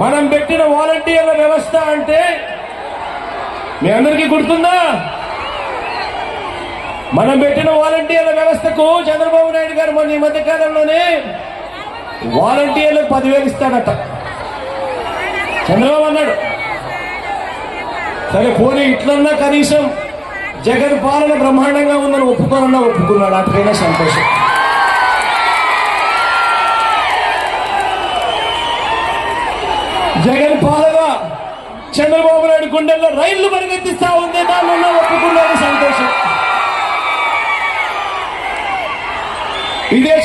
మనం పెట్టిన వాలంటీర్ల వ్యవస్థ అంటే మీ అందరికీ గుర్తుందా? మనం పెట్టిన వాలంటీర్ల వ్యవస్థకు చంద్రబాబు నాయుడు గారు మొన్న ఈ మధ్య కాలంలోనే వాలంటీర్లకు 10,000 ఇస్తాడట. చంద్రబాబు అన్నాడు. సరే పోనీ ఇట్లన్నా కనీసం జగన్ పాలన బ్రహ్మాండంగా ఉందని ఒప్పుకున్నాడు. అటుకైనా సంతోషం. జగన్ పాలన చంద్రబాబు నాయుడు గుండెల్లో రైళ్లు పరిగెత్తిస్తా ఉంది. దానిలో ఒప్పుకున్నాడు. సంతోషం. ఇదే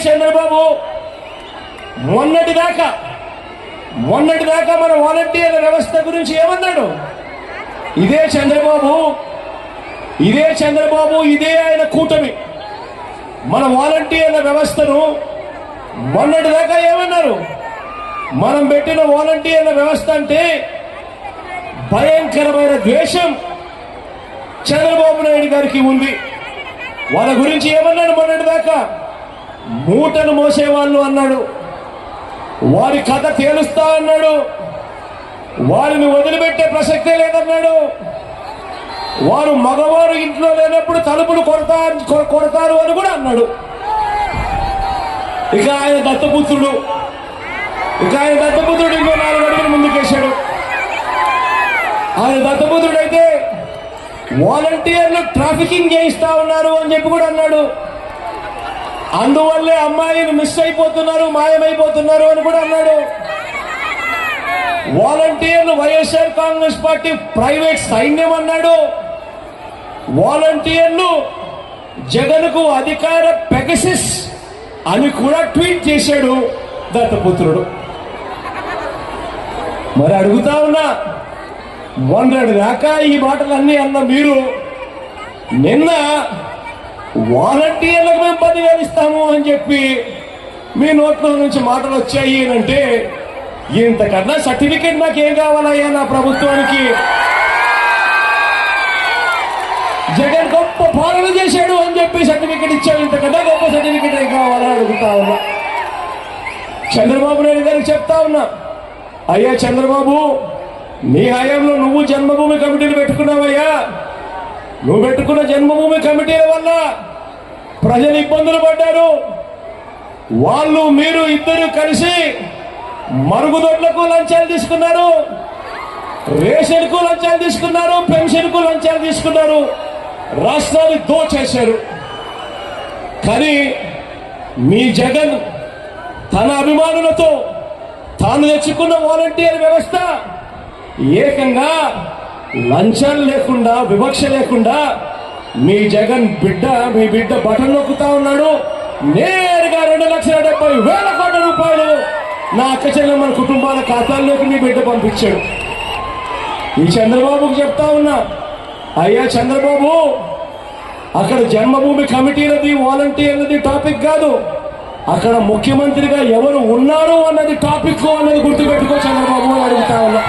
చంద్రబాబు మొన్నటిదాకా మన వాలంటీర్ల వ్యవస్థ గురించి ఏమన్నాడు? ఇదే చంద్రబాబు ఇదే ఆయన కూటమి మన వాలంటీర్ల వ్యవస్థను మొన్నటిదాకా ఏమన్నారు? మనం పెట్టిన వాలంటీర్ల వ్యవస్థ అంటే భయంకరమైన ద్వేషం చంద్రబాబు నాయుడు గారికి ఉంది. వాళ్ళ గురించి ఏమన్నాడు? మొన్నటిదాకా మూటను మోసేవాళ్ళు అన్నాడు. వారి కథ తేలుస్తా అన్నాడు. వారిని వదిలిపెట్టే ప్రసక్తే లేదన్నాడు. వారు మగవారు ఇంట్లో లేనప్పుడు తలుపులు కొడతారు అని కూడా అన్నాడు. ఇక ఆయన దత్తపుత్రుడు ఇంకో 4 అడుగులు ముందుకేశాడు. ఆయన దత్తపుత్రుడైతే వాలంటీర్లు ట్రాఫికింగ్ చేయిస్తా ఉన్నారు అని చెప్పి కూడా అన్నాడు. అందువల్లే అమ్మాయిలు మిస్ అయిపోతున్నారు, మాయమైపోతున్నారు అని కూడా అన్నాడు. వాలంటీర్లు వైఎస్ఆర్ కాంగ్రెస్ పార్టీ ప్రైవేట్ సైన్యం అన్నాడు. వాలంటీర్లు జగన్కు అధికార పెగసిస్ అని కూడా ట్వీట్ చేశాడు దత్తపుత్రుడు. మరి అడుగుతా ఉన్నా, మొన్నటి దాకా ఈ మాటలన్నీ అన్న మీరు నిన్న వాలంటీర్లకు మేము 10,000 ఇస్తాము అని చెప్పి మీ నోట్లో నుంచి మాటలు వచ్చాయి అంటే ఇంతకన్నా సర్టిఫికేట్ నాకేం కావాలయ్యా నా ప్రభుత్వానికి? జగన్ గొప్ప పాలన చేశాడు అని చెప్పి సర్టిఫికేట్ ఇచ్చావు. ఇంతకన్నా గొప్ప సర్టిఫికేట్ ఏం కావాలని అడుగుతా ఉన్నా. చంద్రబాబు నాయుడు గారికి చెప్తా ఉన్నా, అయ్యా చంద్రబాబు, నీ హయాంలో నువ్వు జన్మభూమి కమిటీలు పెట్టుకున్నావయ్యా. నువ్వు పెట్టుకున్న జన్మభూమి కమిటీల వల్ల ప్రజలు ఇబ్బందులు పడ్డారు. వాళ్ళు మీరు ఇద్దరు కలిసి మరుగుదొడ్లకు లంచాలు తీసుకున్నారు, రేషన్కు లంచాలు తీసుకున్నారు, పెన్షన్కు లంచాలు తీసుకున్నారు, రాష్ట్రాన్ని దోచేశారు. కానీ మీ జగన్ తన అభిమానులతో తాను తెచ్చుకున్న వాలంటీర్ వ్యవస్థ ఏకంగా లంచాలు లేకుండా, వివక్ష లేకుండా మీ బిడ్డ బటన్ నొక్కుతా ఉన్నాడు. నేరుగా 2,70,000 కోట్ల రూపాయలు నా అక్క చెల్లెమ్మల కుటుంబాల ఖాతాల్లోకి మీ బిడ్డ పంపించాడు. ఈ చంద్రబాబుకు చెప్తా ఉన్నా, అయ్యా చంద్రబాబు, అక్కడ జన్మభూమి కమిటీలది వాలంటీర్లది టాపిక్ కాదు, అక్కడ ముఖ్యమంత్రిగా ఎవరు ఉన్నారు అన్నది టాపిక్ అన్నది గుర్తుపెట్టుకో చంద్రబాబు అని అడుగుతా ఉన్నా.